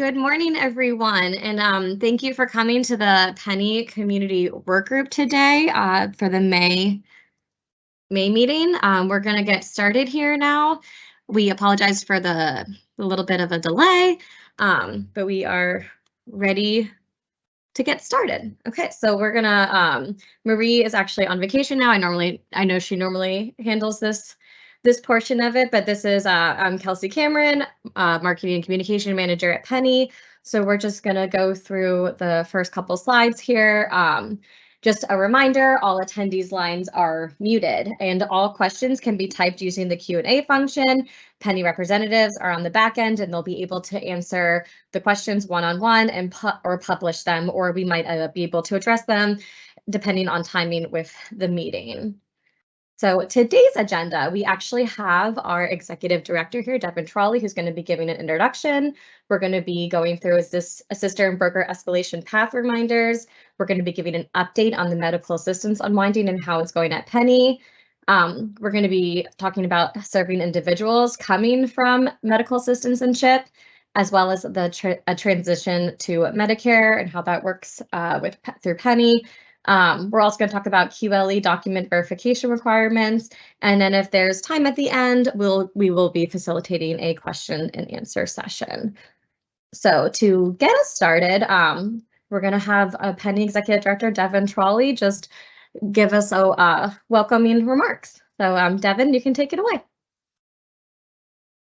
Good morning, everyone, and thank you for coming to the Pennie Community Workgroup today for the May meeting. We're going to get started here now. We apologize for the little bit of a delay, but we are ready to get started. Okay, so we're gonna, Marie is actually on vacation now. I know she normally handles this portion of it, but this is, I'm Kelsey Cameron, Marketing and Communication Manager at Pennie. So we're just gonna go through the first couple slides here. Just a reminder, all attendees' lines are muted and all questions can be typed using the Q&A function. Pennie representatives are on the back end and they'll be able to answer the questions one-on-one and or publish them, or we might be able to address them depending on timing with the meeting. So today's agenda, we actually have our executive director here, Devin Trolley, who's going to be giving an introduction. We're going to be going through assister and broker escalation path reminders. We're going to be giving an update on the medical assistance unwinding and how it's going at Pennie. We're going to be talking about serving individuals coming from medical assistance and CHIP, as well as the transition to Medicare and how that works through Pennie. We're also going to talk about QLE document verification requirements, and then if there's time at the end, we will be facilitating a question and answer session. So to get us started, we're going to have Pennie Executive Director Devin Trolley just give us a welcoming remarks. So Devin, you can take it away.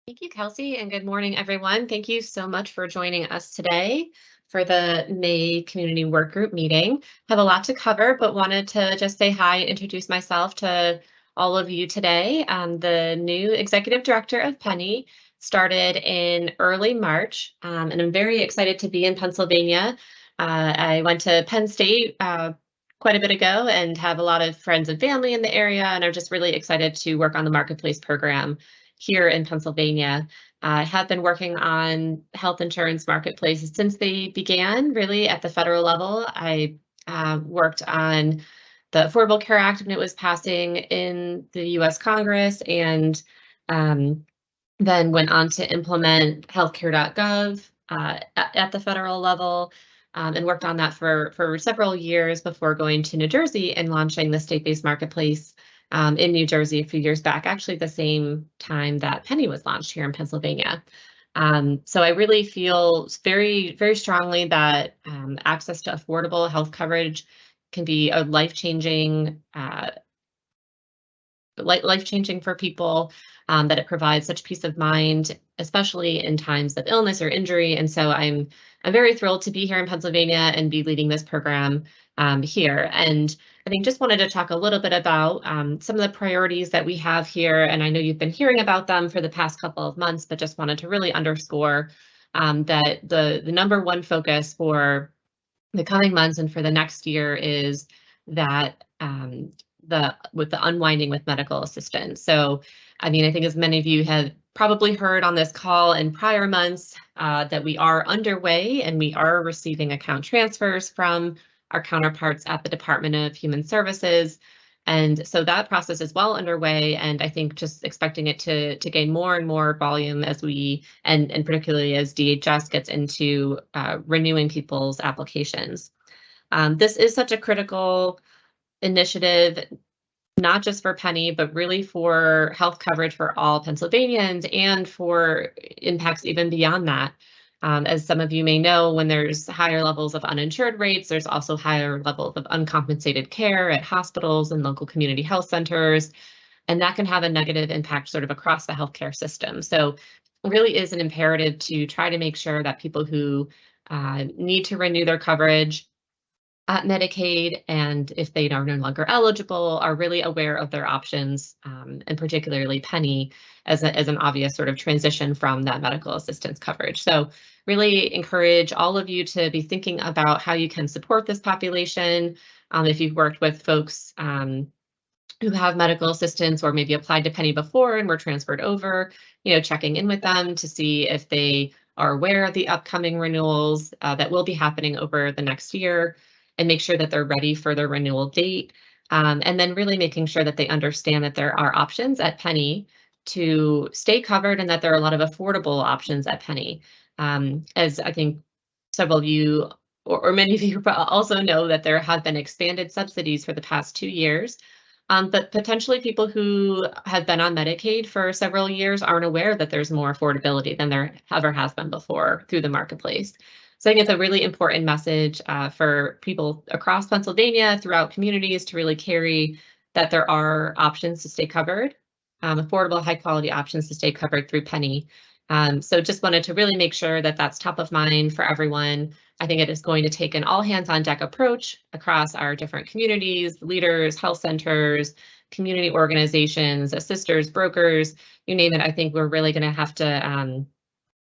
Thank you, Kelsey, and good morning, everyone. Thank you so much for joining us today for the May Community Workgroup meeting. I have a lot to cover, but wanted to just say hi, introduce myself to all of you today. I'm the new Executive Director of Pennie, started in early March, and I'm very excited to be in Pennsylvania. I went to Penn State quite a bit ago and have a lot of friends and family in the area, and I'm just really excited to work on the Marketplace program here in Pennsylvania. I have been working on health insurance marketplaces since they began, really at the federal level. I worked on the Affordable Care Act when it was passing in the US Congress, and then went on to implement healthcare.gov at the federal level, and worked on that for several years before going to New Jersey and launching the state-based marketplace in New Jersey a few years back, actually the same time that Pennie was launched here in Pennsylvania. So I really feel very, very strongly that access to affordable health coverage can be a life-changing for people, that it provides such peace of mind, especially in times of illness or injury. And so I'm very thrilled to be here in Pennsylvania and be leading this program here. And I think just wanted to talk a little bit about some of the priorities that we have here. And I know you've been hearing about them for the past couple of months, but just wanted to really underscore that the number one focus for the coming months and for the next year is that with the unwinding with medical assistance. So, I mean, I think as many of you have probably heard on this call in prior months that we are underway and we are receiving account transfers from our counterparts at the Department of Human Services. And so that process is well underway, and I think just expecting it to gain more and more volume as and particularly as DHS gets into renewing people's applications. This is such a critical initiative, not just for Pennie, but really for health coverage for all Pennsylvanians and for impacts even beyond that. As some of you may know, when there's higher levels of uninsured rates, there's also higher levels of uncompensated care at hospitals and local community health centers, and that can have a negative impact sort of across the healthcare system. So it really is an imperative to try to make sure that people who need to renew their coverage at Medicaid, and if they are no longer eligible, are really aware of their options, and particularly Pennie as an obvious sort of transition from that medical assistance coverage. So really encourage all of you to be thinking about how you can support this population. If you've worked with folks who have medical assistance or maybe applied to Pennie before and were transferred over, checking in with them to see if they are aware of the upcoming renewals that will be happening over the next year, and make sure that they're ready for their renewal date. And then really making sure that they understand that there are options at Pennie to stay covered and that there are a lot of affordable options at Pennie. As I think several of you or many of you also know that there have been expanded subsidies for the past 2 years. But potentially people who have been on Medicaid for several years aren't aware that there's more affordability than there ever has been before through the marketplace. So I think it's a really important message for people across Pennsylvania, throughout communities, to really carry that there are options to stay covered, affordable, high quality options to stay covered through Pennie. So just wanted to really make sure that that's top of mind for everyone. I think it is going to take an all hands on deck approach across our different communities, leaders, health centers, community organizations, assisters, brokers, you name it. I think we're really going to have to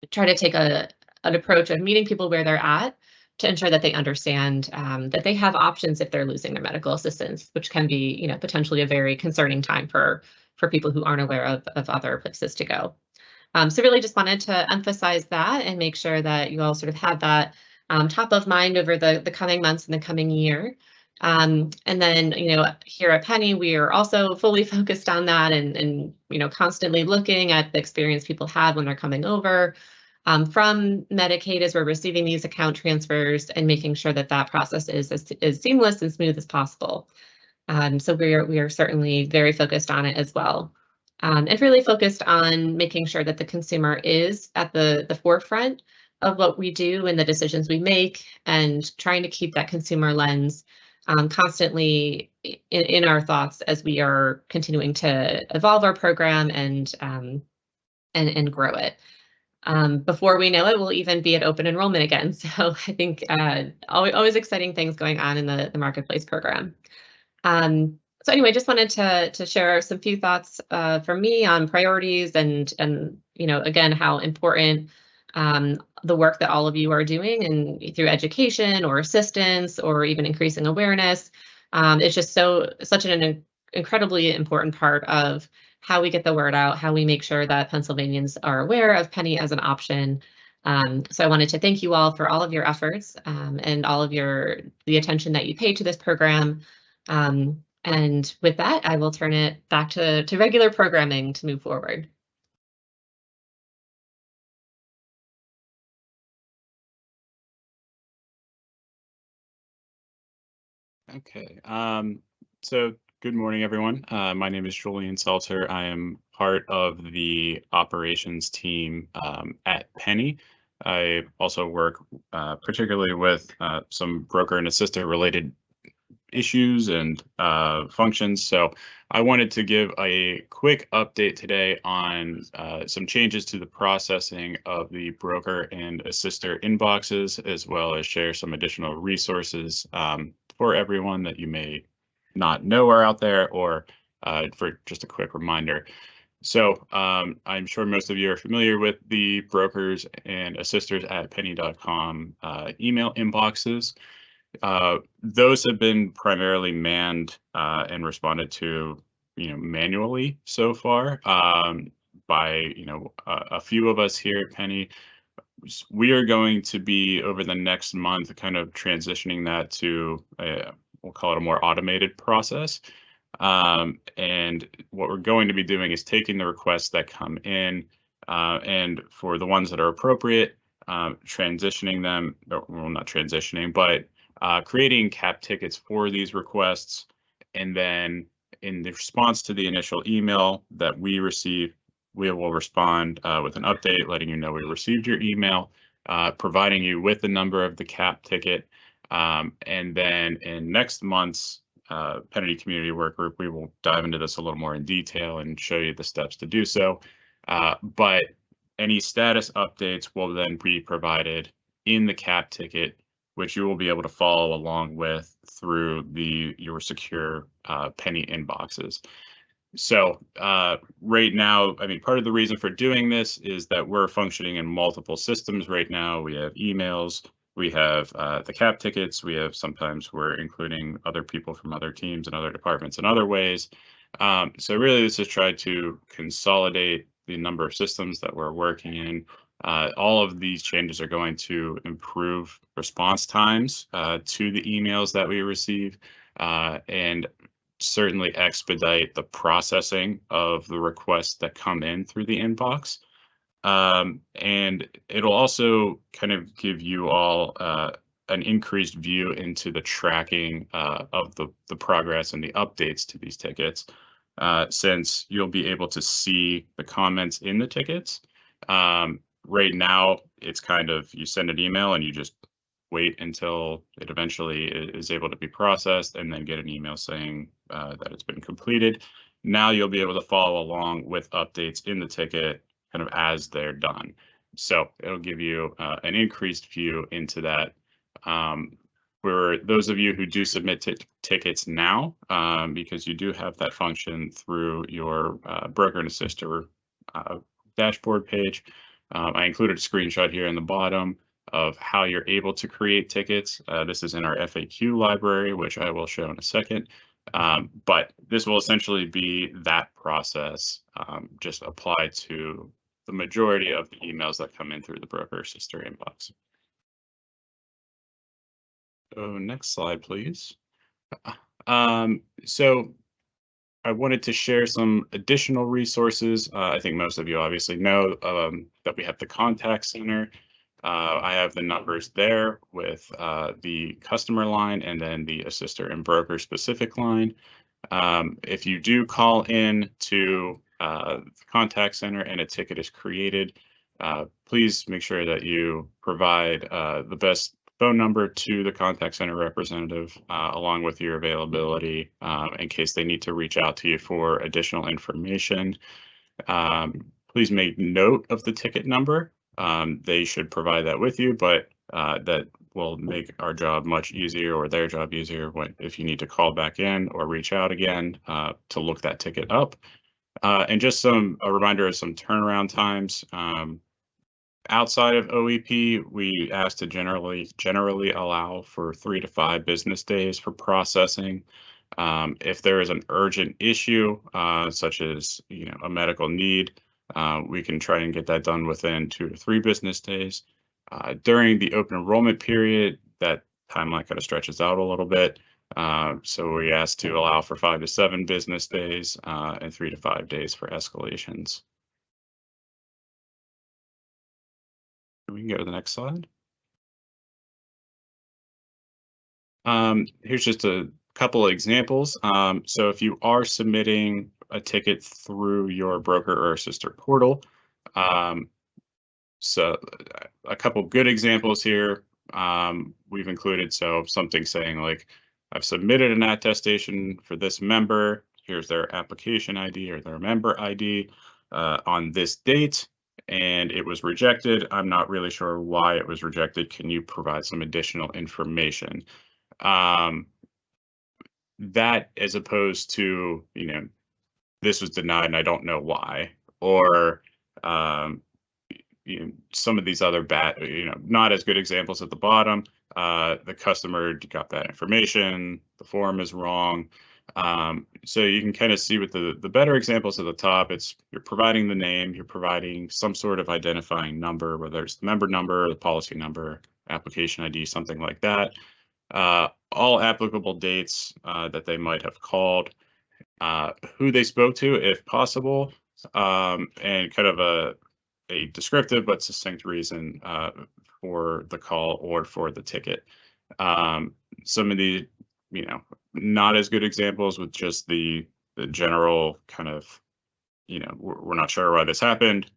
try to take an approach of meeting people where they're at to ensure that they understand that they have options if they're losing their medical assistance, which can be, potentially a very concerning time for people who aren't aware of other places to go. So really just wanted to emphasize that and make sure that you all sort of have that top of mind over the coming months and the coming year. And then, here at Pennie, we are also fully focused on that and constantly looking at the experience people have when they're coming over from Medicaid as we're receiving these account transfers and making sure that that process is as seamless and smooth as possible. So we are certainly very focused on it as well. And really focused on making sure that the consumer is at the forefront of what we do and the decisions we make, and trying to keep that consumer lens constantly in our thoughts as we are continuing to evolve our program and grow it. Before we know it, we'll even be at open enrollment again. So I think always exciting things going on in the Marketplace program. So anyway, just wanted to share some few thoughts from me on priorities and again, how important the work that all of you are doing and through education or assistance or even increasing awareness. It's just such an incredibly important part of how we get the word out, how we make sure that Pennsylvanians are aware of Pennie as an option. So I wanted to thank you all for all of your efforts and all of the attention that you pay to this program. And with that, I will turn it back to regular programming to move forward. Okay, so good morning, everyone. My name is Julian Seltzer. I am part of the operations team at Pennie. I also work particularly with some broker and assistant related issues and functions. So I wanted to give a quick update today on some changes to the processing of the broker and assister inboxes, as well as share some additional resources for everyone that you may not know are out there, or for just a quick reminder. So I'm sure most of you are familiar with the brokers and assisters at pennie.com email inboxes. Those have been primarily manned and responded to, manually so far by, a few of us here at Pennie. We are going to be, over the next month, kind of transitioning that to we'll call it a more automated process. And what we're going to be doing is taking the requests that come in and for the ones that are appropriate, transitioning them, well, not transitioning, but creating cap tickets for these requests. And then in the response to the initial email that we receive, we will respond with an update letting you know we received your email, providing you with the number of the cap ticket. And then in next month's Pennie Community Workgroup, we will dive into this a little more in detail and show you the steps to do so. But any status updates will then be provided in the cap ticket, which you will be able to follow along with through your secure Pennie inboxes. So right now, I mean, part of the reason for doing this is that we're functioning in multiple systems right now. We have emails, we have the cap tickets, sometimes we're including other people from other teams and other departments in other ways. So really this is try to consolidate the number of systems that we're working in. All of these changes are going to improve response times to the emails that we receive and certainly expedite the processing of the requests that come in through the inbox. And it'll also kind of give you all an increased view into the tracking of the progress and the updates to these tickets, since you'll be able to see the comments in the tickets. Right now, it's kind of, you send an email and you just wait until it eventually is able to be processed and then get an email saying that it's been completed. Now you'll be able to follow along with updates in the ticket kind of as they're done. So it'll give you an increased view into that. For those of you who do submit tickets now, because you do have that function through your broker and assister dashboard page, I included a screenshot here in the bottom of how you're able to create tickets. This is in our FAQ library, which I will show in a second. But this will essentially be that process just applied to the majority of the emails that come in through the broker sister inbox. So next slide, please. So I wanted to share some additional resources. I think most of you obviously know that we have the contact center. I have the numbers there with the customer line and then the assister and broker specific line. If you do call in to the contact center and a ticket is created, please make sure that you provide the best phone number to the contact center representative along with your availability in case they need to reach out to you for additional information. Please make note of the ticket number. They should provide that with you, but that will make our job much easier, or their job easier, if you need to call back in or reach out again to look that ticket up. And just a reminder of some turnaround times. Outside of OEP, we ask to generally allow for 3 to 5 business days for processing. If there is an urgent issue, such as a medical need, we can try and get that done within 2 to 3 business days. During the open enrollment period, that timeline kind of stretches out a little bit. So we ask to allow for 5 to 7 business days and 3 to 5 days for escalations. We can go to the next slide. Here's just a couple of examples. So if you are submitting a ticket through your broker or assister portal, so a couple good examples here we've included. So something saying like, I've submitted an attestation for this member. Here's their application ID or their member ID on this date, and it was rejected. I'm not really sure why it was rejected. Can you provide some additional information? That as opposed to, this was denied and I don't know why, or some of these other bad, not as good examples at the bottom. The customer got that information, the form is wrong. So you can kind of see with the better examples at the top, you're providing the name, you're providing some sort of identifying number, whether it's the member number, the policy number, application ID, something like that. All applicable dates that they might have called, who they spoke to if possible, and kind of a descriptive but succinct reason for the call or for the ticket. Some of the, not as good examples with just the general kind of, we're not sure why this happened.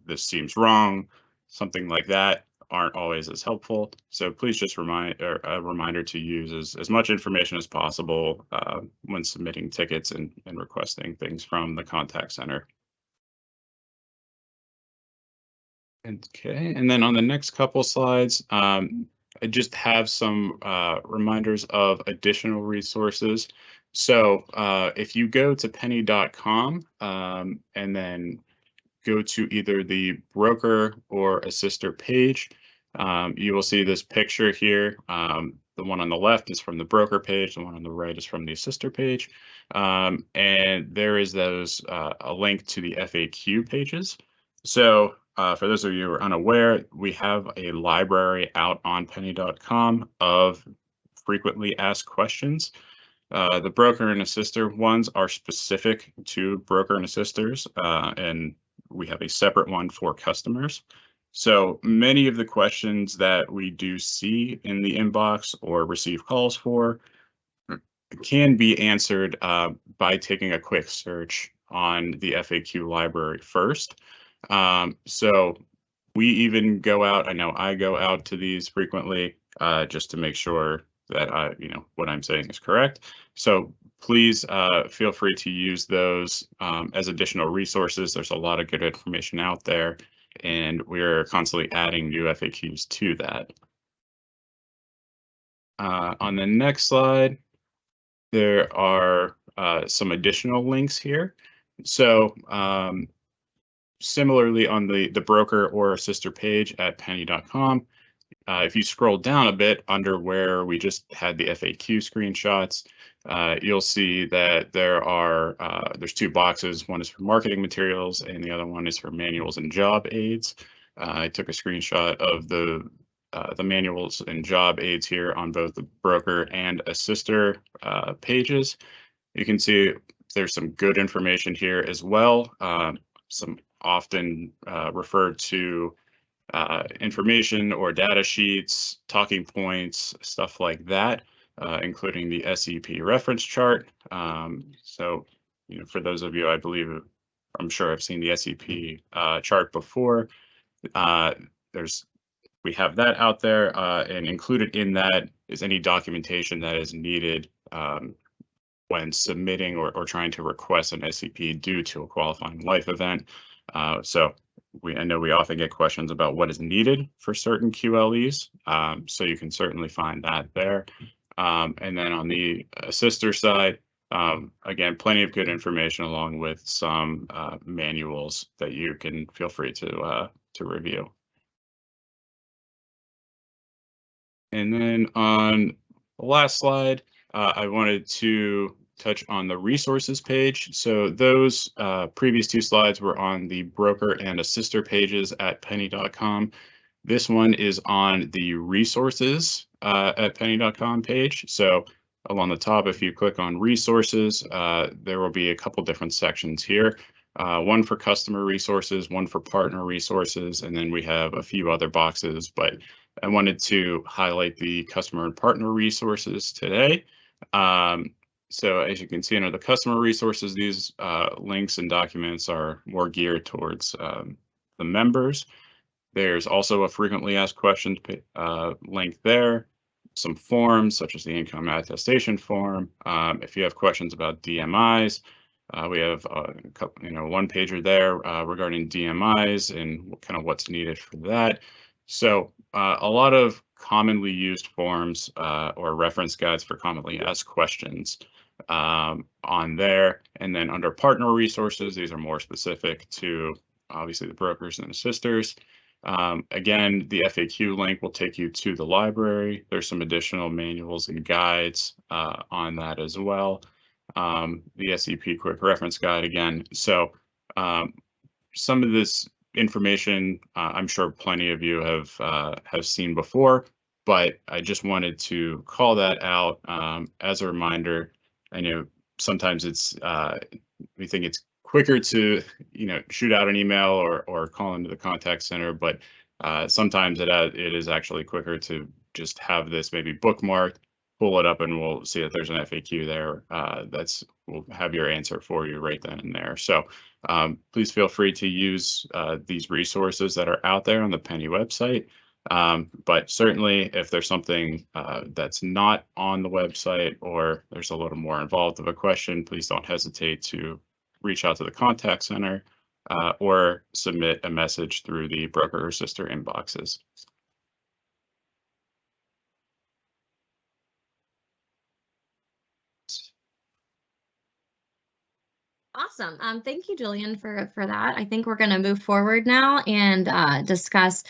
This seems wrong. Something like that aren't always as helpful. So please just a reminder to use as much information as possible when submitting tickets and requesting things from the contact center. Okay, and then on the next couple slides, I just have some reminders of additional resources. So if you go to pennie.com and then go to either the broker or assister page, you will see this picture here. The one on the left is from the broker page, the one on the right is from the assister page. And there is a link to the FAQ pages. So for those of you who are unaware, we have a library out on pennie.com of frequently asked questions. The broker and assister ones are specific to broker and assisters, and we have a separate one for customers. So many of the questions that we do see in the inbox or receive calls for can be answered by taking a quick search on the FAQ library first. So we even go out, I know I go out to these frequently just to make sure that what I'm saying is correct. So please feel free to use those as additional resources. There's a lot of good information out there, and we're constantly adding new FAQs to that. On the next slide, there are some additional links here. So similarly on the broker or sister page at pennie.com, if you scroll down a bit under where we just had the FAQ screenshots, you'll see that there's two boxes. One is for marketing materials and the other one is for manuals and job aids. I took a screenshot of the manuals and job aids here on both the broker and a sister pages. You can see there's some good information here as well. Some often referred to information or data sheets, talking points, stuff like that, including the SEP reference chart. So, for those of you, I'm sure I've seen the SEP chart before. We have that out there, and included in that is any documentation that is needed when submitting or trying to request an SEP due to a qualifying life event. So I know we often get questions about what is needed for certain QLEs, so you can certainly find that there. And then on the sister side, again, plenty of good information along with some manuals that you can feel free to review. And then on the last slide, I wanted to touch on the resources page. So those previous two slides were on the broker and a sister pages at pennie.com. This one is on the resources at pennie.com page. So along the top, if you click on resources, there will be a couple different sections here. One for customer resources, one for partner resources, and then we have a few other boxes, but I wanted to highlight the customer and partner resources today. So as you can see under the customer resources, these links and documents are more geared towards the members. There's also a frequently asked questions link there, some forms such as the income attestation form. If you have questions about DMIs, we have one pager there regarding DMIs and kind of what's needed for that. So a lot of commonly used forms or reference guides for commonly asked questions on there. And then under partner resources, these are more specific to obviously the brokers and the sisters. Again, the FAQ link will take you to the library. There's some additional manuals and guides on that as well. The SEP quick reference guide again. So some of this information I'm sure plenty of you have seen before, but I just wanted to call that out as a reminder. I know sometimes we think it's quicker to shoot out an email or call into the contact center, but sometimes it is actually quicker to just have this maybe bookmarked, pull it up, and we'll see that there's an FAQ there we'll have your answer for you right then and there. So please feel free to use these resources that are out there on the Pennie website. But certainly if there's something that's not on the website or there's a little more involved of a question, please don't hesitate to reach out to the contact center or submit a message through the broker or sister inboxes. Awesome. Thank you, Julian, for that. I think we're going to move forward now and discuss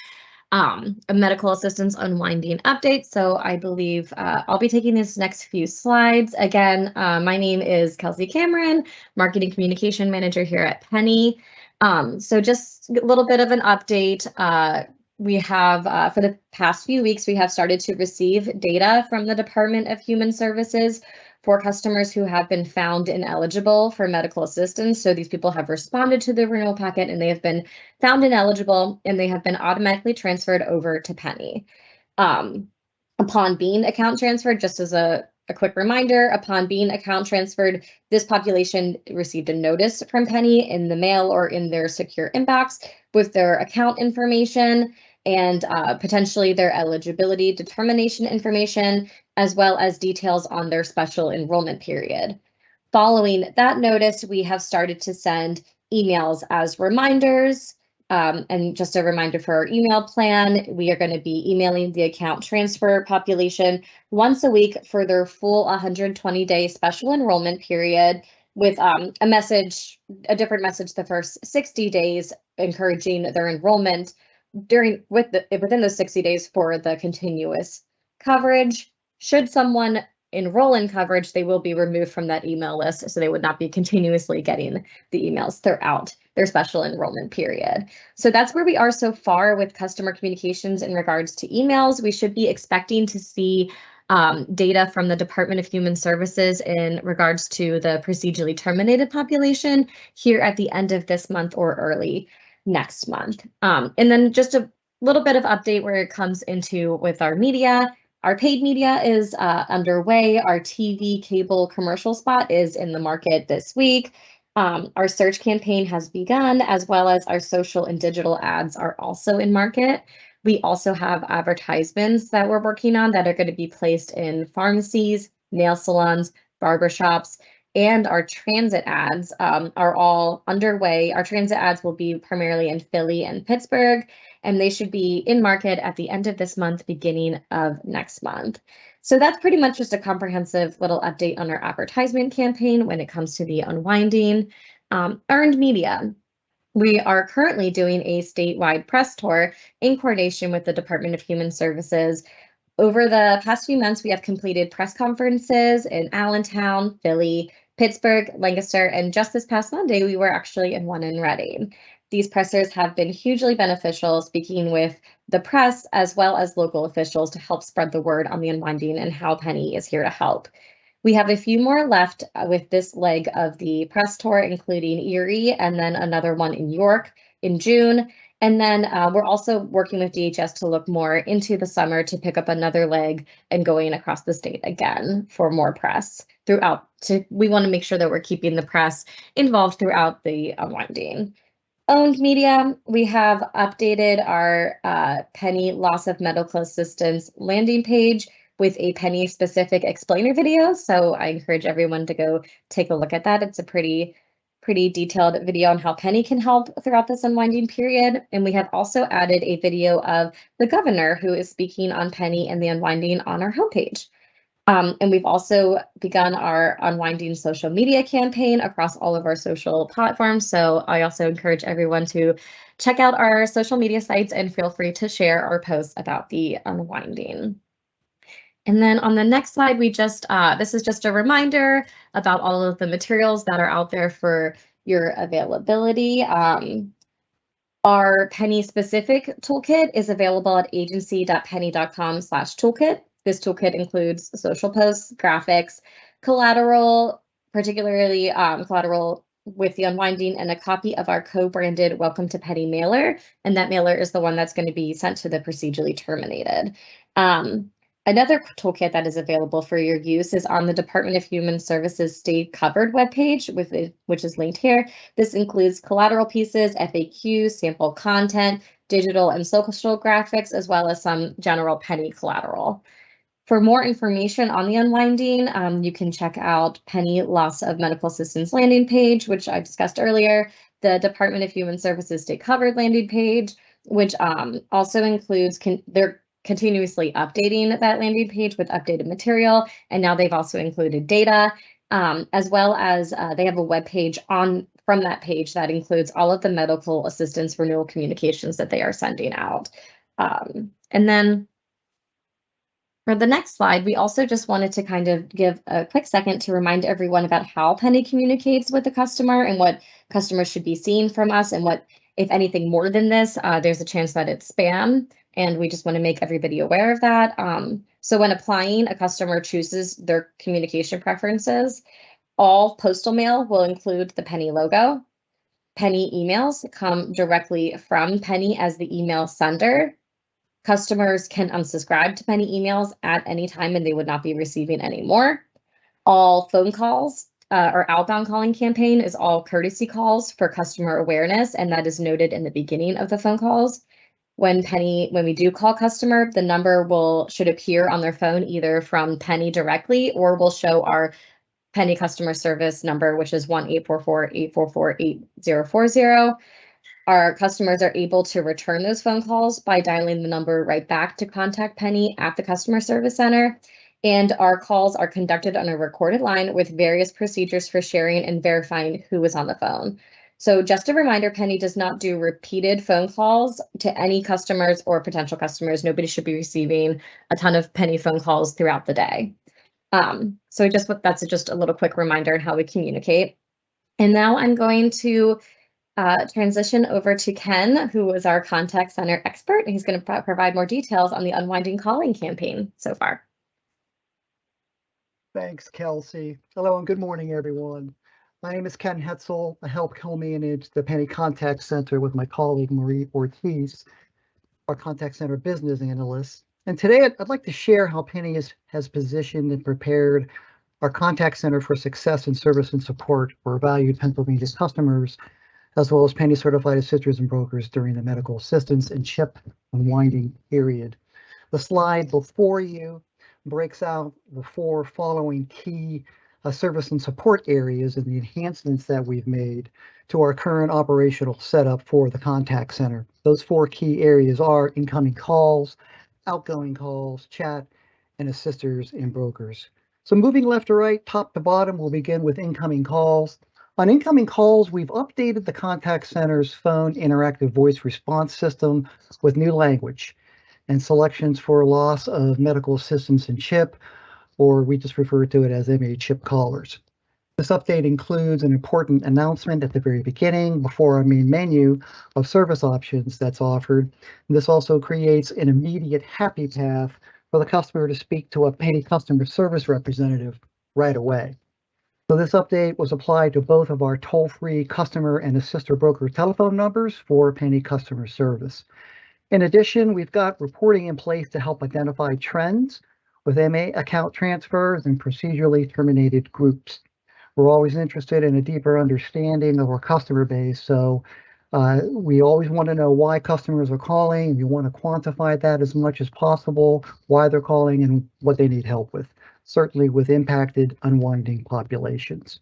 a medical assistance unwinding update. So I believe I'll be taking these next few slides. Again, my name is Kelsey Cameron, Marketing Communication Manager here at Pennie. So just a little bit of an update. We have, for the past few weeks, we have started to receive data from the Department of Human Services for customers who have been found ineligible for medical assistance. So these people have responded to the renewal packet and they have been found ineligible and they have been automatically transferred over to Pennie. Upon being account transferred, just as a quick reminder, upon being account transferred, this population received a notice from Pennie in the mail or in their secure inbox with their account information and potentially their eligibility determination information, as well as details on their special enrollment period. Following that notice, we have started to send emails as reminders. And just a reminder for our email plan, we are going to be emailing the account transfer population once a week for their full 120-day special enrollment period with a different message the first 60 days, encouraging their enrollment within those 60 days for the continuous coverage. Should someone enroll in coverage, they will be removed from that email list, so they would not be continuously getting the emails throughout their special enrollment period. So that's where we are so far with customer communications in regards to emails. We should be expecting to see data from the Department of Human Services in regards to the procedurally terminated population here at the end of this month or early next month. And then just a little bit of update where it comes into with our media. Our paid media is underway. Our TV cable commercial spot is in the market this week. Our search campaign has begun, as well as our social and digital ads are also in market. We also have advertisements that we're working on that are going to be placed in pharmacies, nail salons, barbershops, and our transit ads are all underway. Our transit ads will be primarily in Philly and Pittsburgh, and they should be in market at the end of this month, beginning of next month. So that's pretty much just a comprehensive little update on our advertisement campaign when it comes to the unwinding. Earned media. We are currently doing a statewide press tour in coordination with the Department of Human Services. Over the past few months, we have completed press conferences in Allentown, Philly, Pittsburgh, Lancaster, and just this past Monday, we were actually in one in Reading. These pressers have been hugely beneficial, speaking with the press as well as local officials to help spread the word on the unwinding and how Pennie is here to help. We have a few more left with this leg of the press tour, including Erie and then another one in York in June. And then we're also working with DHS to look more into the summer to pick up another leg and going across the state again for more press throughout. We want to make sure that we're keeping the press involved throughout the unwinding. Owned media, we have updated our Pennie loss of medical assistance landing page with a Pennie specific explainer video. So I encourage everyone to go take a look at that. It's a pretty detailed video on how Pennie can help throughout this unwinding period. And we have also added a video of the governor who is speaking on Pennie and the unwinding on our homepage. And we've also begun our unwinding social media campaign across all of our social platforms. So I also encourage everyone to check out our social media sites and feel free to share our posts about the unwinding. And then on the next slide, this is just a reminder about all of the materials that are out there for your availability. Our Pennie specific toolkit is available at agency.pennie.com/toolkit. This toolkit includes social posts, graphics, collateral, particularly collateral with the unwinding, and a copy of our co-branded Welcome to Pennie mailer. And that mailer is the one that's going to be sent to the procedurally terminated. Another toolkit that is available for your use is on the Department of Human Services State Covered webpage, which is linked here. This includes collateral pieces, FAQs, sample content, digital and social graphics, as well as some general Pennie collateral. For more information on the unwinding, you can check out Pennie Loss of Medical Assistance landing page, which I discussed earlier, the Department of Human Services State Covered landing page, which also includes, they're continuously updating that landing page with updated material, and now they've also included data, as well as they have a web page from that page that includes all of the medical assistance renewal communications that they are sending out. And then for the next slide, we also just wanted to kind of give a quick second to remind everyone about how Pennie communicates with the customer and what customers should be seeing from us, and what, if anything more than this, there's a chance that it's spam. and we just want to make everybody aware of that. So when applying, a customer chooses their communication preferences. All postal mail will include the Pennie logo. Pennie emails come directly from Pennie as the email sender. Customers can unsubscribe to Pennie emails at any time and they would not be receiving any more. All phone calls or outbound calling campaign is all courtesy calls for customer awareness, and that is noted in the beginning of the phone calls. When we do call customer, the number should appear on their phone either from Pennie directly or will show our Pennie customer service number, which is 1-844-844-8040. Our customers are able to return those phone calls by dialing the number right back to contact Pennie at the customer service center. And our calls are conducted on a recorded line with various procedures for sharing and verifying who was on the phone. So just a reminder, Pennie does not do repeated phone calls to any customers or potential customers. Nobody should be receiving a ton of Pennie phone calls throughout the day. So that's just a little quick reminder on how we communicate. And now I'm going to transition over to Ken, who is our contact center expert. He's going to provide more details on the Unwinding Calling campaign so far. Thanks, Kelsey. Hello and good morning, everyone. My name is Ken Hetzel. I help co-manage the Pennie Contact Center with my colleague Marie Ortiz, our contact center business analyst. And today I'd like to share how Pennie has positioned and prepared our contact center for success in service and support for valued Pennsylvania customers, as well as Pennie certified assisters and brokers during the medical assistance and CHIP unwinding period. The slide before you breaks out the 4 following key service and support areas and the enhancements that we've made to our current operational setup for the contact center. Those 4 key areas are incoming calls, outgoing calls, chat, and assisters and brokers. So moving left to right, top to bottom, we'll begin with incoming calls. On incoming calls, we've updated the contact center's phone interactive voice response system with new language and selections for loss of medical assistance and CHIP, or we just refer to it as MA CHIP callers. This update includes an important announcement at the very beginning before our main menu of service options that's offered. And this also creates an immediate happy path for the customer to speak to a Pennie customer service representative right away. So this update was applied to both of our toll-free customer and assister broker telephone numbers for Pennie customer service. In addition, we've got reporting in place to help identify trends with MA account transfers and procedurally terminated groups. We're always interested in a deeper understanding of our customer base, so we always want to know why customers are calling. We want to quantify that as much as possible, why they're calling and what they need help with, certainly with impacted unwinding populations.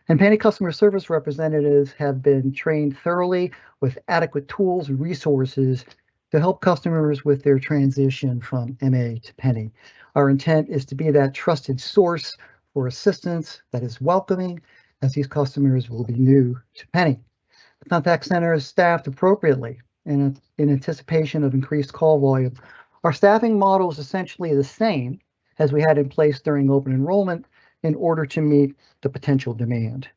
And Pennie customer service representatives have been trained thoroughly with adequate tools and resources to help customers with their transition from MA to Pennie. Our intent is to be that trusted source for assistance that is welcoming, as these customers will be new to Pennie. The contact center is staffed appropriately in anticipation of increased call volume. Our staffing model is essentially the same as we had in place during open enrollment in order to meet the potential demand.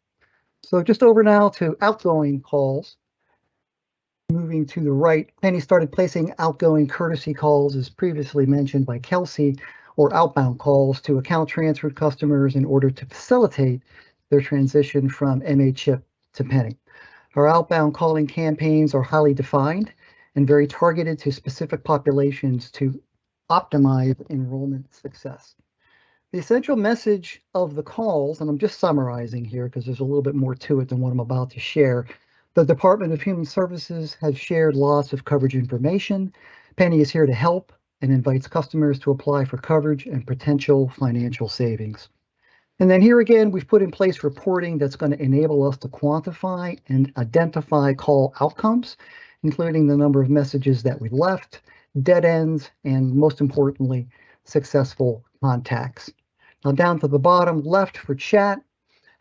So just over now to outgoing calls. Moving to the right, Pennie started placing outgoing courtesy calls, as previously mentioned by Kelsey, or outbound calls to account transferred customers in order to facilitate their transition from MA CHIP to Pennie. Our outbound calling campaigns are highly defined and very targeted to specific populations to optimize enrollment success. The essential message of the calls, and I'm just summarizing here because there's a little bit more to it than what I'm about to share. The Department of Human Services has shared loss of coverage information. Pennie is here to help and invites customers to apply for coverage and potential financial savings. And then here again, we've put in place reporting that's going to enable us to quantify and identify call outcomes, including the number of messages that we left, dead ends, and most importantly, successful contacts. Now down to the bottom left for chat.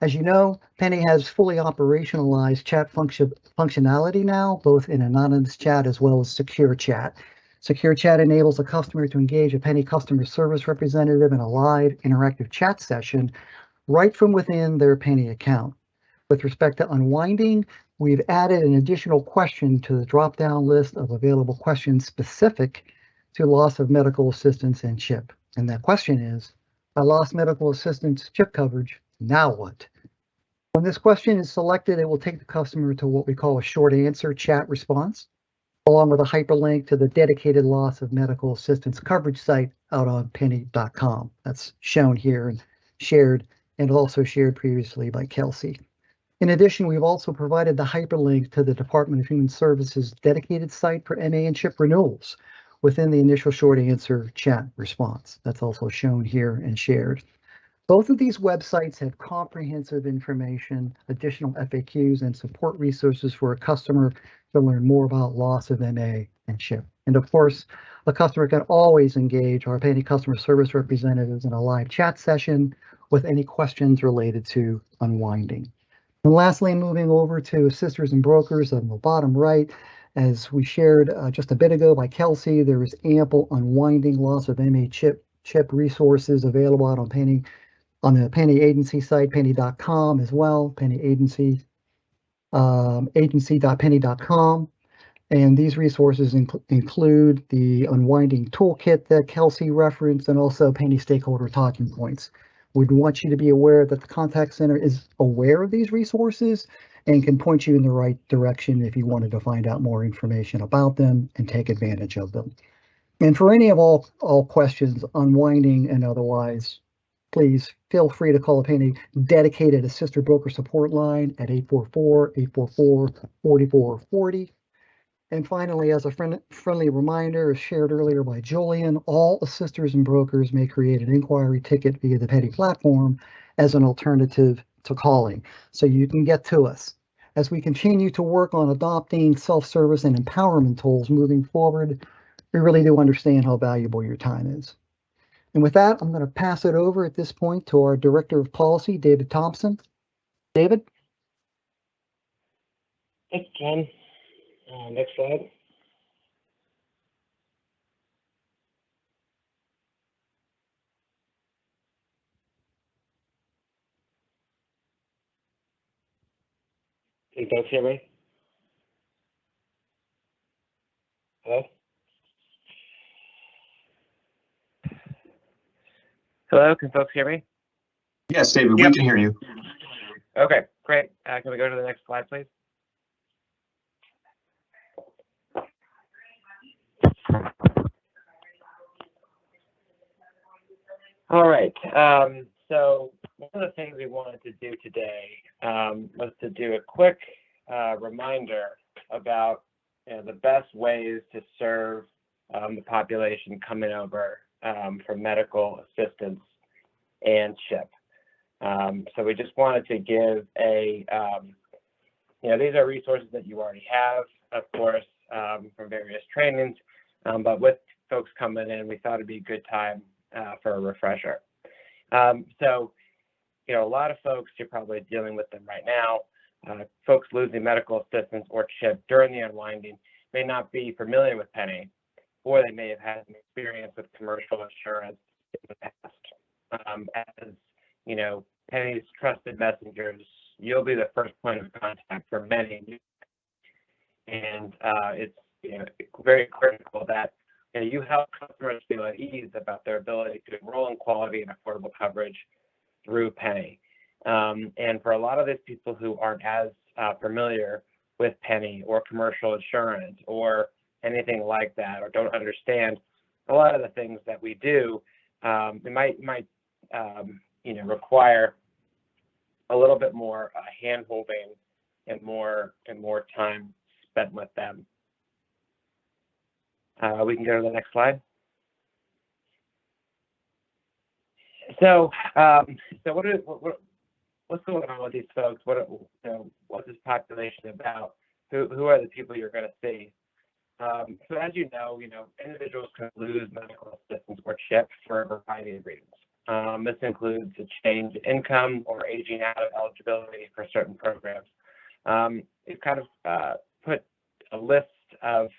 As you know, Pennie has fully operationalized chat functionality now, both in anonymous chat as well as secure chat. Secure chat enables a customer to engage a Pennie customer service representative in a live interactive chat session right from within their Pennie account. With respect to unwinding, we've added an additional question to the drop-down list of available questions specific to loss of medical assistance and CHIP. And that question is, I lost medical assistance CHIP coverage, now what? When this question is selected, it will take the customer to what we call a short answer chat response, along with a hyperlink to the dedicated loss of medical assistance coverage site out on Pennie.com. That's shown here and shared, and also shared previously by Kelsey. In addition, we've also provided the hyperlink to the Department of Human Services dedicated site for MA and CHIP renewals within the initial short answer chat response. That's also shown here and shared. Both of these websites have comprehensive information, additional FAQs, and support resources for a customer to learn more about loss of MA and CHIP. And of course, a customer can always engage our Pennie customer service representatives in a live chat session with any questions related to unwinding. And lastly, moving over to sisters and brokers on the bottom right, as we shared just a bit ago by Kelsey, there is ample unwinding loss of MA CHIP resources available out on Pennie, on the Pennie agency site, Pennie.com as well, Pennie agency, agency.pennie.com. And these resources include the unwinding toolkit that Kelsey referenced, and also Pennie stakeholder talking points. We'd want you to be aware that the contact center is aware of these resources and can point you in the right direction if you wanted to find out more information about them and take advantage of them. And for any of all questions, unwinding and otherwise, please feel free to call a Pennie dedicated sister broker support line at 844-844-4440. And finally, as a friendly reminder, as shared earlier by Julian, all assisters and brokers may create an inquiry ticket via the Pennie platform as an alternative to calling, so you can get to us. As we continue to work on adopting self-service and empowerment tools moving forward, we really do understand how valuable your time is. And with that, I'm going to pass it over at this point to our Director of Policy, David Thompson. David? Thanks, Ken. Next slide. Can you folks hear me? Hello? Hello, can folks hear me? Yes, David, Yep. we can hear you. Okay, great. Can we go to the next slide, please? All right. So one of the things we wanted to do today was to do a quick reminder about the best ways to serve the population coming over for medical assistance and CHIP. So we just wanted to give a, these are resources that you already have, of course, from various trainings, but with folks coming in, we thought it'd be a good time for a refresher. So, a lot of folks, you're probably dealing with them right now. Folks losing medical assistance or CHIP during the unwinding may not be familiar with Pennie, or they may have had an experience with commercial insurance in the past. As Pennie's trusted messengers, you'll be the first point of contact for many, and it's very critical that you help customers feel at ease about their ability to enroll in quality and affordable coverage through Pennie. And for a lot of these people who aren't as familiar with Pennie or commercial insurance or anything like that, or don't understand a lot of the things that we do, it might require a little bit more hand-holding and more time spent with them. We can go to the next slide. So, what's going on with these folks? What's this population about? Who are the people you're going to see? So, as you know, individuals can lose medical assistance or CHIP for a variety of reasons. This includes a change in income or aging out of eligibility for certain programs. We've kind of put a list of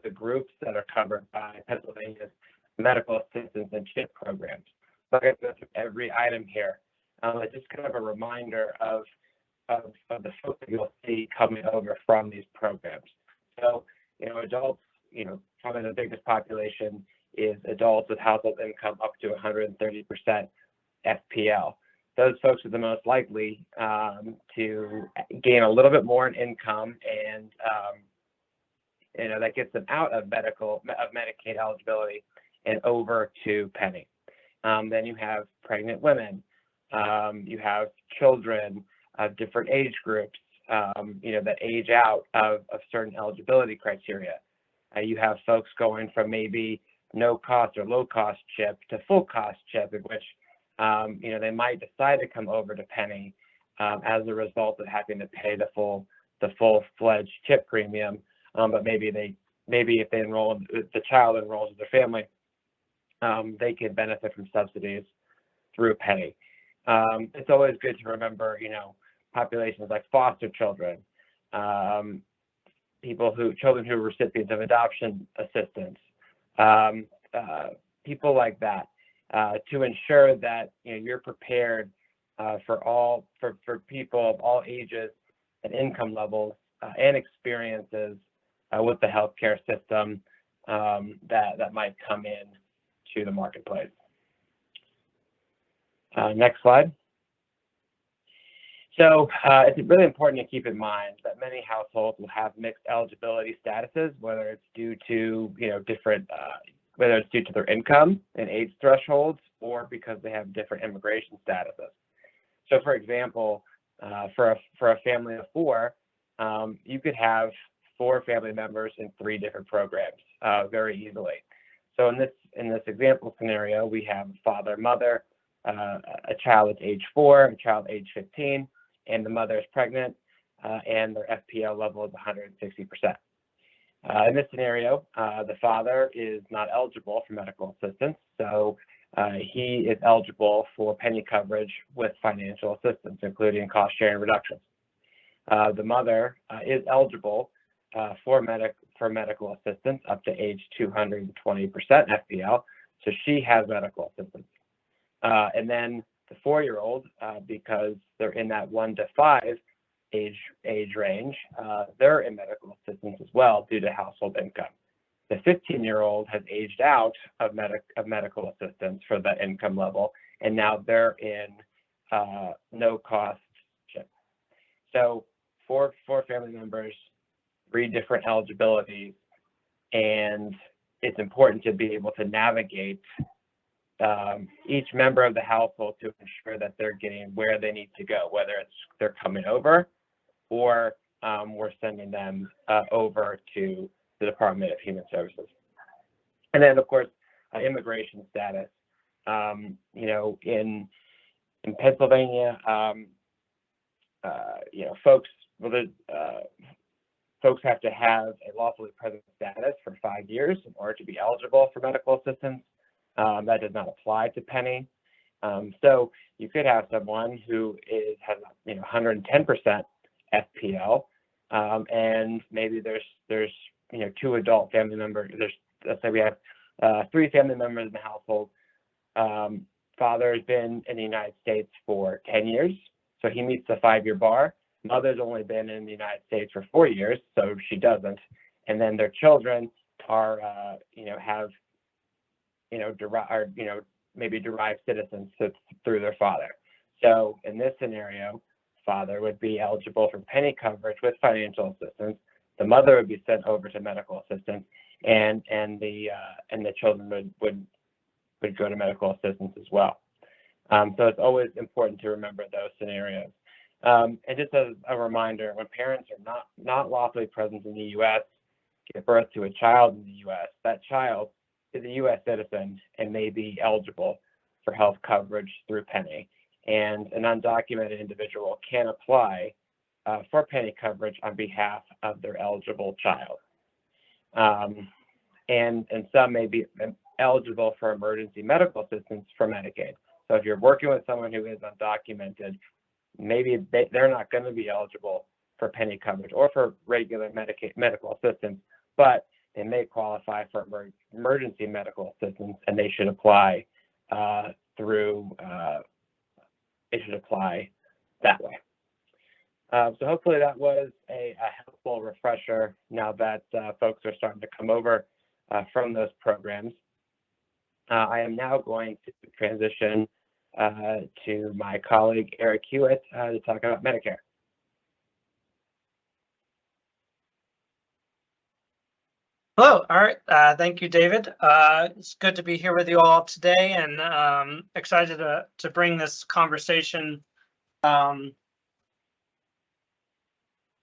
the groups that are covered by Pennsylvania's medical assistance and CHIP programs. So I'm going to go through every item here. It's just kind of a reminder of the folks that you'll see coming over from these programs. So, adults, probably the biggest population is adults with household income up to 130% FPL. Those folks are the most likely to gain a little bit more in income, and that gets them out of Medicaid eligibility and over to Pennie. Then you have pregnant women, you have children of different age groups, that age out of certain eligibility criteria. You have folks going from maybe no cost or low cost CHIP to full cost CHIP, in which they might decide to come over to Pennie as a result of having to pay the full-fledged CHIP premium, but maybe if the child enrolls with their family, they can benefit from subsidies through Pennie. It's always good to remember, populations like foster children, children who are recipients of adoption assistance, people like that, to ensure that you're prepared for people of all ages and income levels and experiences with the healthcare system that might come in to the marketplace. Next slide. So it's really important to keep in mind that many households will have mixed eligibility statuses, whether it's due to whether it's due to their income and age thresholds, or because they have different immigration statuses. So, for example, for a family of four, you could have 4 family members in 3 different programs very easily. So in this example scenario, we have a father, mother, a child at age 4, a child age 15, and the mother is pregnant, and their FPL level is 160%. In this scenario, the father is not eligible for medical assistance, so he is eligible for Pennie coverage with financial assistance, including cost-sharing reductions. The mother is eligible for medical assistance up to age 220% FPL, so she has medical assistance. And then the 4-year-old, because they're in that 1 to 5 age range, they're in medical assistance as well due to household income. The 15-year-old has aged out of medical assistance for that income level, and now they're in no cost CHIP. So 4 family members, 3 different eligibilities, and it's important to be able to navigate each member of the household to ensure that they're getting where they need to go, whether it's they're coming over or we're sending them over to the Department of Human Services. And then, of course, immigration status. In Pennsylvania, folks have to have a lawfully present status for 5 years in order to be eligible for medical assistance. That does not apply to Pennie. So you could have someone who has 110% FPL, and maybe there's 2 adult family members. Let's say we have 3 family members in the household. Father has been in the United States for 10 years, so he meets the 5-year bar. Mother's only been in the United States for 4 years, so she doesn't. And then their children are, maybe derived citizens through their father. So in this scenario, father would be eligible for Pennie coverage with financial assistance. The mother would be sent over to medical assistance, and the children would go to medical assistance as well. So it's always important to remember those scenarios. And just as a reminder, when parents are not lawfully present in the U.S., give birth to a child in the U.S., that child is a U.S. citizen and may be eligible for health coverage through Pennie. And an undocumented individual can apply for Pennie coverage on behalf of their eligible child. And some may be eligible for emergency medical assistance from Medicaid. So if you're working with someone who is undocumented, maybe they're not going to be eligible for Pennie coverage or for regular medical assistance, but they may qualify for emergency medical assistance, and they should apply that way. So hopefully that was a helpful refresher now that folks are starting to come over from those programs. I am now going to transition to my colleague, Eric Hewitt, to talk about Medicare. Hello. All right. Thank you, David. It's good to be here with you all today, and excited to bring this conversation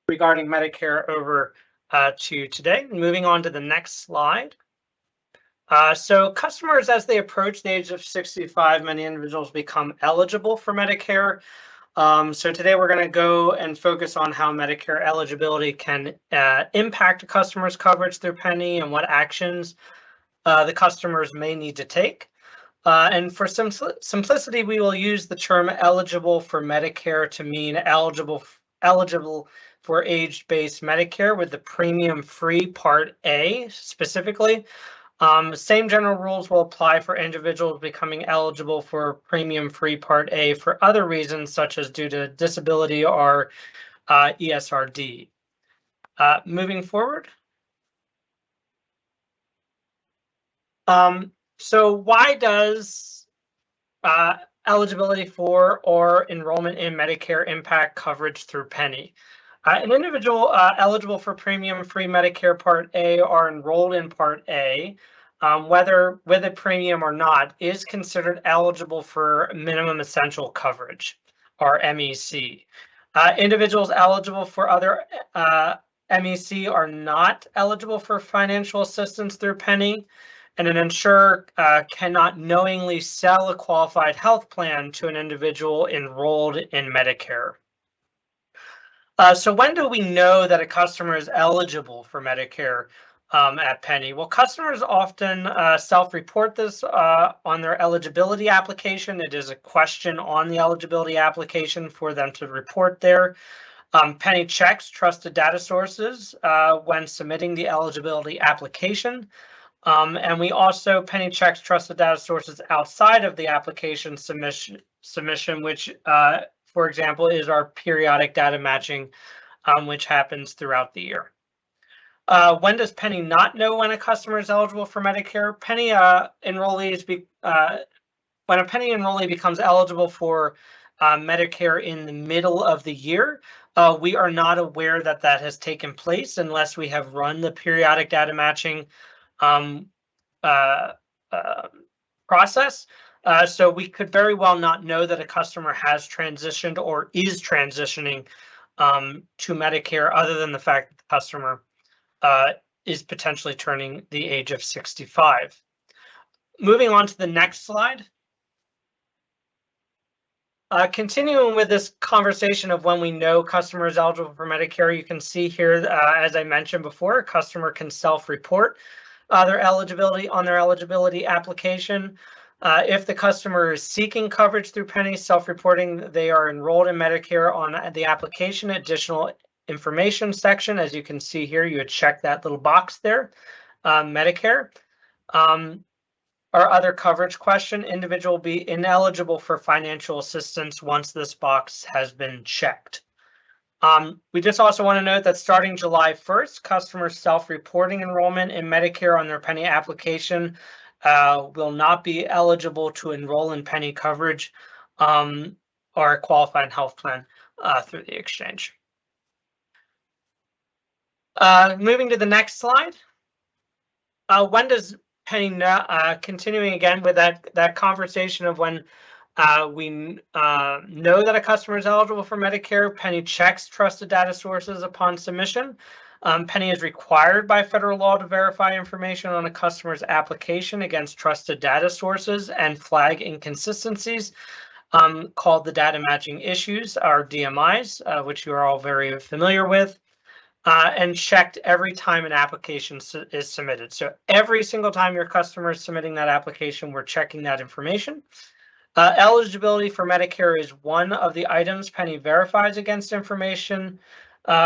regarding Medicare over to today. Moving on to the next slide. So customers, as they approach the age of 65, many individuals become eligible for Medicare. So today we're going to go and focus on how Medicare eligibility can impact a customer's coverage through Pennie and what actions the customers may need to take. And for simplicity, we will use the term eligible for Medicare to mean eligible for age-based Medicare with the premium-free Part A specifically. Same general rules will apply for individuals becoming eligible for premium-free Part A for other reasons, such as due to disability or ESRD. Moving forward. So why does eligibility for or enrollment in Medicare impact coverage through Pennie? An individual eligible for premium-free Medicare Part A or enrolled in Part A, whether with a premium or not, is considered eligible for minimum essential coverage, or MEC. Individuals eligible for other MEC are not eligible for financial assistance through Pennie, and an insurer cannot knowingly sell a qualified health plan to an individual enrolled in Medicare. So when do we know that a customer is eligible for Medicare at Pennie? Well, customers often self-report this on their eligibility application. It is a question on the eligibility application for them to report there. Pennie checks trusted data sources when submitting the eligibility application. And we also Pennie checks trusted data sources outside of the application submission, which for example, is our periodic data matching, which happens throughout the year. When does Pennie not know when a customer is eligible for Medicare? When a Pennie enrollee becomes eligible for Medicare in the middle of the year, we are not aware that that has taken place unless we have run the periodic data matching process. So we could very well not know that a customer has transitioned or is transitioning to Medicare, other than the fact that the customer is potentially turning the age of 65. Moving on to the next slide. Continuing with this conversation of when we know customer is eligible for Medicare, you can see here, as I mentioned before, a customer can self-report their eligibility application. If the customer is seeking coverage through Pennie, self-reporting they are enrolled in Medicare on the application additional information section. As you can see here, you would check that little box there, Medicare. Our other coverage question, individual will be ineligible for financial assistance once this box has been checked. We just also want to note that starting July 1st, customers self-reporting enrollment in Medicare on their Pennie application will not be eligible to enroll in Pennie coverage or a qualified health plan through the exchange. Moving to the next slide. When does Pennie continuing again with that conversation of when we know that a customer is eligible for Medicare, Pennie checks trusted data sources upon submission. Pennie is required by federal law to verify information on a customer's application against trusted data sources and flag inconsistencies called the data matching issues, or DMIs, which you are all very familiar with, and checked every time an application is submitted. So every single time your customer is submitting that application, we're checking that information. Eligibility for Medicare is one of the items Pennie verifies against information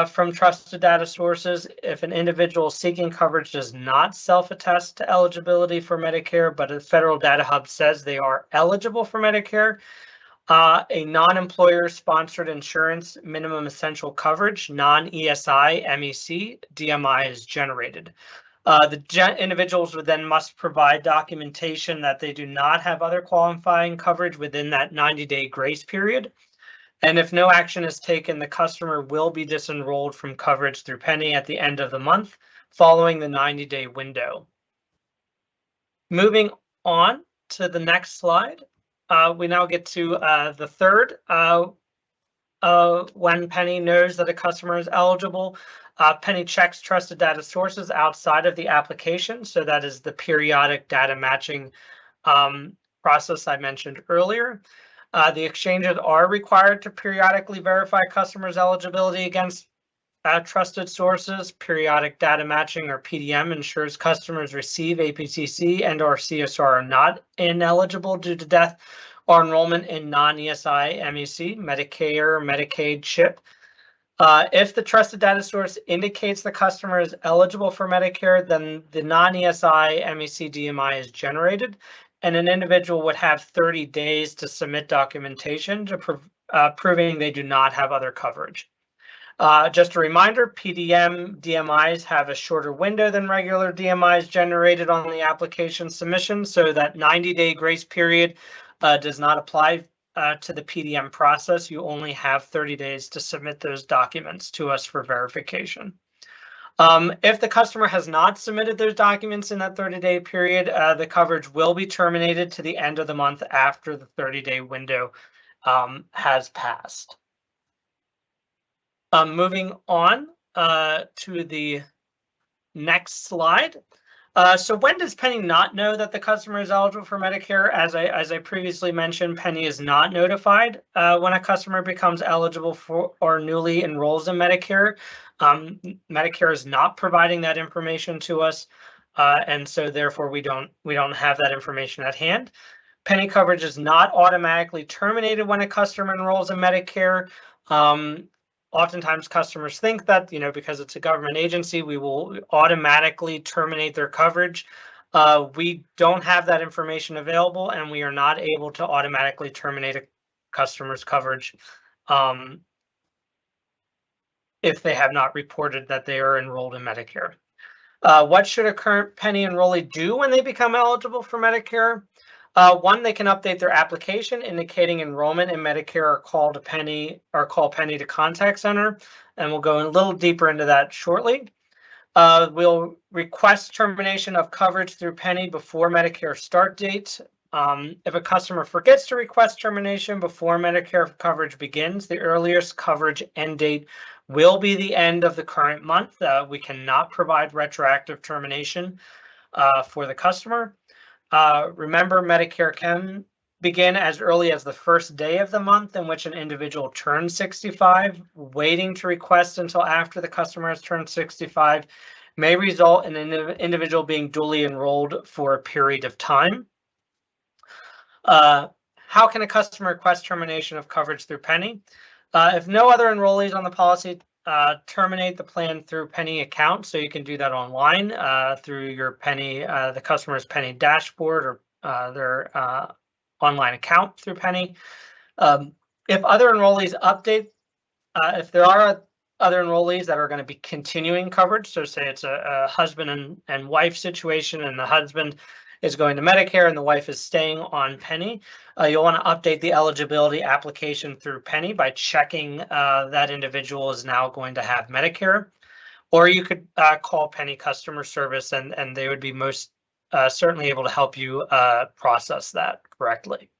from trusted data sources. If an individual seeking coverage does not self-attest to eligibility for Medicare, but a federal data hub says they are eligible for Medicare, A non-employer sponsored insurance minimum essential coverage, non-ESI MEC DMI is generated. The individuals would then must provide documentation that they do not have other qualifying coverage within that 90-day grace period. And if no action is taken, the customer will be disenrolled from coverage through Pennie at the end of the month following the 90-day window. Moving on to the next slide, we now get to the third. When Pennie knows that a customer is eligible, Pennie checks trusted data sources outside of the application. So that is the periodic data matching process I mentioned earlier. The exchanges are required to periodically verify customers' eligibility against trusted sources. Periodic data matching, or PDM, ensures customers receive APTC and/or CSR are not ineligible due to death or enrollment in non-ESI MEC, Medicare, Medicaid, CHIP. If the trusted data source indicates the customer is eligible for Medicare, then the non-ESI MEC DMI is generated, and an individual would have 30 days to submit documentation to proving they do not have other coverage. Just a reminder, PDM DMIs have a shorter window than regular DMIs generated on the application submission, so that 90-day grace period does not apply to the PDM process. You only have 30 days to submit those documents to us for verification. If the customer has not submitted those documents in that 30-day period, the coverage will be terminated to the end of the month after the 30-day window has passed. Moving on to the next slide. So when does Pennie not know that the customer is eligible for Medicare? As I previously mentioned, Pennie is not notified when a customer becomes eligible for or newly enrolls in Medicare. Medicare is not providing that information to us, and so therefore we don't have that information at hand. Pennie coverage is not automatically terminated when a customer enrolls in Medicare. Oftentimes customers think that, because it's a government agency, we will automatically terminate their coverage. We don't have that information available, and we are not able to automatically terminate a customer's coverage if they have not reported that they are enrolled in Medicare. What should a current Pennie enrollee do when they become eligible for Medicare? One, they can update their application indicating enrollment in Medicare, or call Pennie to contact center, and we'll go a little deeper into that shortly. We'll request termination of coverage through Pennie before Medicare start date. If a customer forgets to request termination before Medicare coverage begins, the earliest coverage end date will be the end of the current month. We cannot provide retroactive termination for the customer. Remember, Medicare can begin as early as the first day of the month in which an individual turns 65. Waiting to request until after the customer has turned 65 may result in an individual being duly enrolled for a period of time. How can a customer request termination of coverage through Pennie? If no other enrollees on the policy, terminate the plan through Pennie account. So you can do that online through your Pennie, the customer's Pennie dashboard, or their online account through Pennie. If other enrollees update, if there are other enrollees that are going to be continuing coverage, so say it's a husband and wife situation, and the husband is going to Medicare and the wife is staying on Pennie, you'll want to update the eligibility application through Pennie by checking that individual is now going to have Medicare. Or you could call Pennie customer service, and they would be most certainly able to help you process that correctly.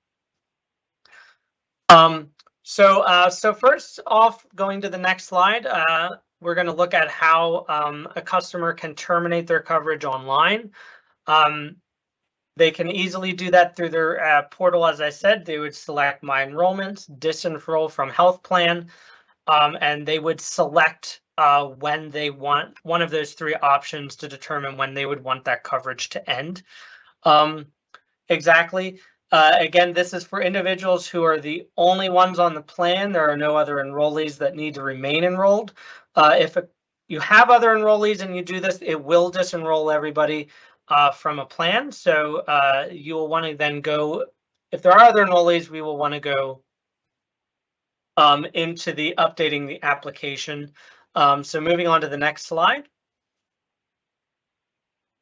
So first off, going to the next slide, we're going to look at how a customer can terminate their coverage online. They can easily do that through their portal. As I said, they would select My Enrollment, Disenroll from Health Plan, and they would select when they want one of those three options to determine when they would want that coverage to end. Exactly. Again, this is for individuals who are the only ones on the plan. There are no other enrollees that need to remain enrolled. If you have other enrollees and you do this, it will disenroll everybody from a plan. So you will want to then go, if there are other enrollees, we will want to go into the updating the application. So moving on to the next slide.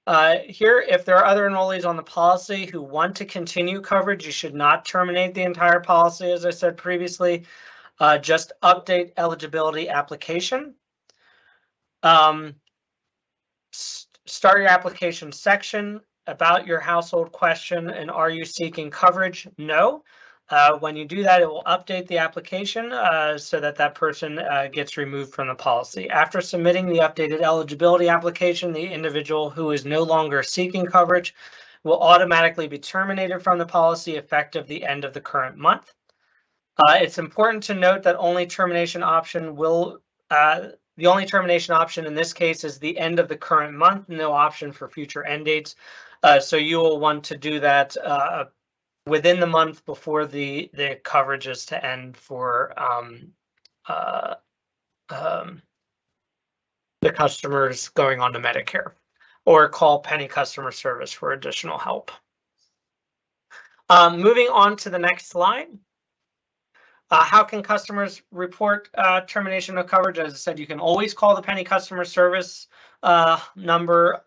Here, if there are other enrollees on the policy who want to continue coverage, you should not terminate the entire policy, as I said previously. Just update eligibility application. Start your application section about your household question and are you seeking coverage? No. When you do that, it will update the application so that that person gets removed from the policy. After submitting the updated eligibility application, the individual who is no longer seeking coverage will automatically be terminated from the policy effective the end of the current month. It's important to note that only termination option will the only termination option in this case is the end of the current month, no option for future end dates. So you will want to do that within the month before the coverage is to end for the customers going on to Medicare, or call Pennie customer service for additional help. Moving on to the next slide. How can customers report termination of coverage? As I said, you can always call the Pennie customer service number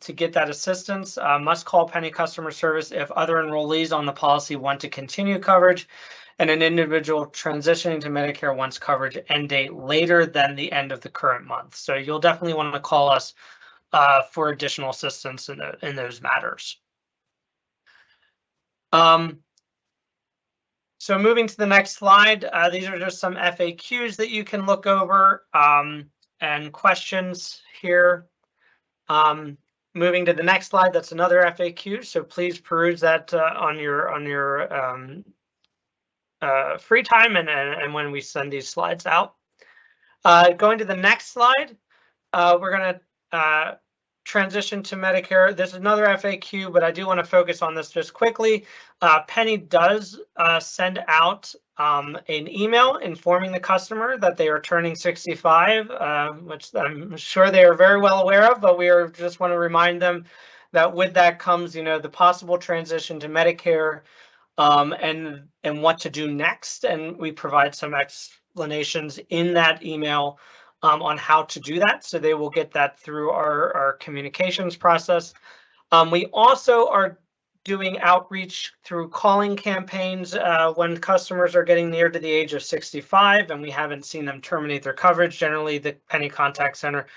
to get that assistance. Must call Pennie customer service if other enrollees on the policy want to continue coverage and an individual transitioning to Medicare wants coverage end date later than the end of the current month. So you'll definitely want to call us for additional assistance in those matters. So moving to the next slide, these are just some FAQs that you can look over and questions here. Moving to the next slide, that's another FAQ. So please peruse that on your free time and when we send these slides out. Going to the next slide, we're going to transition to Medicare. This is another FAQ, but I do want to focus on this just quickly. Pennie does send out an email informing the customer that they are turning 65, which I'm sure they are very well aware of, but we just want to remind them that with that comes, the possible transition to Medicare and what to do next. And we provide some explanations in that email on how to do that. So they will get that through our communications process. We also are doing outreach through calling campaigns when customers are getting near to the age of 65 and we haven't seen them terminate their coverage. Generally, the Pennie Contact Center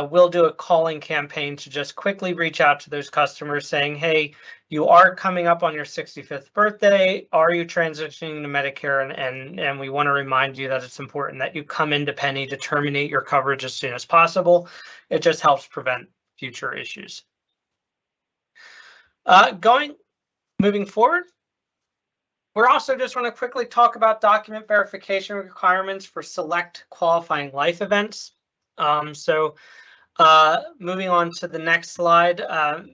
will do a calling campaign to just quickly reach out to those customers saying, hey, you are coming up on your 65th birthday. Are you transitioning to Medicare? And we want to remind you that it's important that you come into Pennie to terminate your coverage as soon as possible. It just helps prevent future issues. Moving forward, we're also just want to quickly talk about document verification requirements for select qualifying life events. Moving on to the next slide,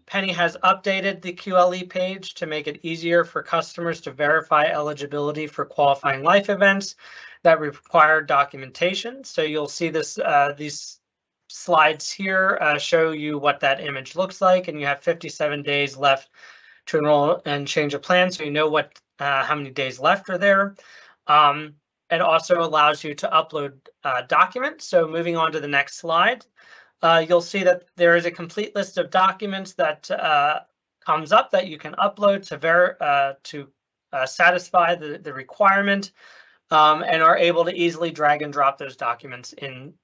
Pennie has updated the QLE page to make it easier for customers to verify eligibility for qualifying life events that require documentation. So you'll see this, these slides here show you what that image looks like, and you have 57 days left to enroll and change a plan, so you know what how many days left are there. It also allows you to upload documents. So moving on to the next slide, you'll see that there is a complete list of documents that comes up that you can upload to satisfy the requirement and are able to easily drag and drop those documents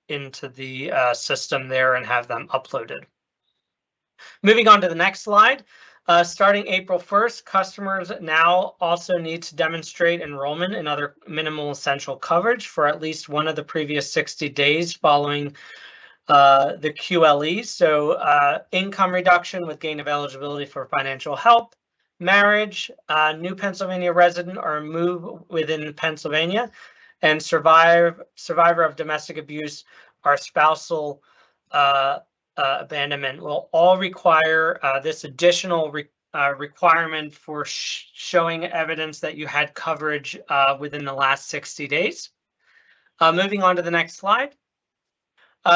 into the system there and have them uploaded. Moving on to the next slide. Starting April 1st, customers now also need to demonstrate enrollment in other minimal essential coverage for at least one of the previous 60 days following the QLE. So income reduction with gain of eligibility for financial help, marriage, new Pennsylvania resident or move within Pennsylvania, and survivor of domestic abuse or spousal abandonment will all require this additional requirement for showing evidence that you had coverage within the last 60 days. Moving on to the next slide.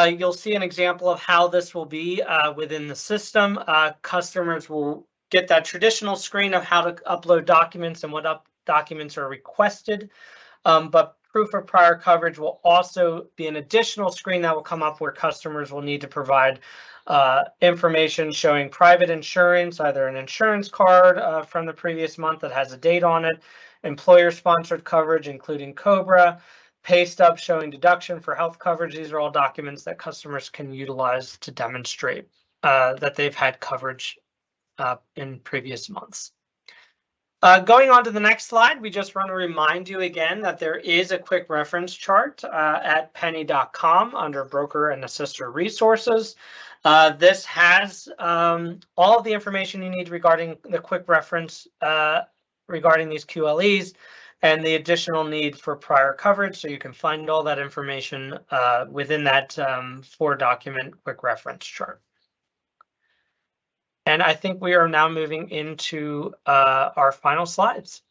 You'll see an example of how this will be within the system. Customers will get that traditional screen of how to upload documents and what documents are requested. But proof of prior coverage will also be an additional screen that will come up where customers will need to provide information showing private insurance, either an insurance card from the previous month that has a date on it, employer-sponsored coverage, including COBRA, pay stub showing deduction for health coverage. These are all documents that customers can utilize to demonstrate that they've had coverage in previous months. Going on to the next slide, we just want to remind you again that there is a quick reference chart at pennie.com under broker and assister resources. This has all of the information you need regarding the quick reference regarding these QLEs and the additional need for prior coverage. So you can find all that information within that 4-document quick reference chart. And I think we are now moving into our final slides.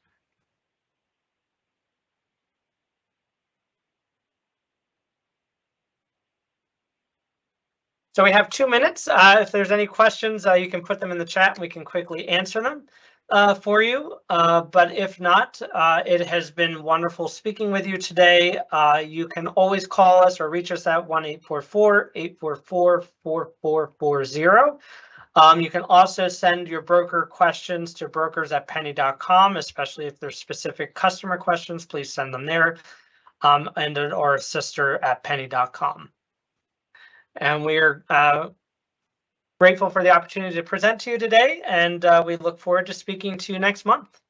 So we have 2 minutes. If there's any questions, you can put them in the chat and we can quickly answer them for you. But if not, it has been wonderful speaking with you today. You can always call us or reach us at 1-844-844-4440. You can also send your broker questions to brokers@pennie.com, especially if there's specific customer questions, please send them there, and or assister@pennie.com. And we are grateful for the opportunity to present to you today, and we look forward to speaking to you next month.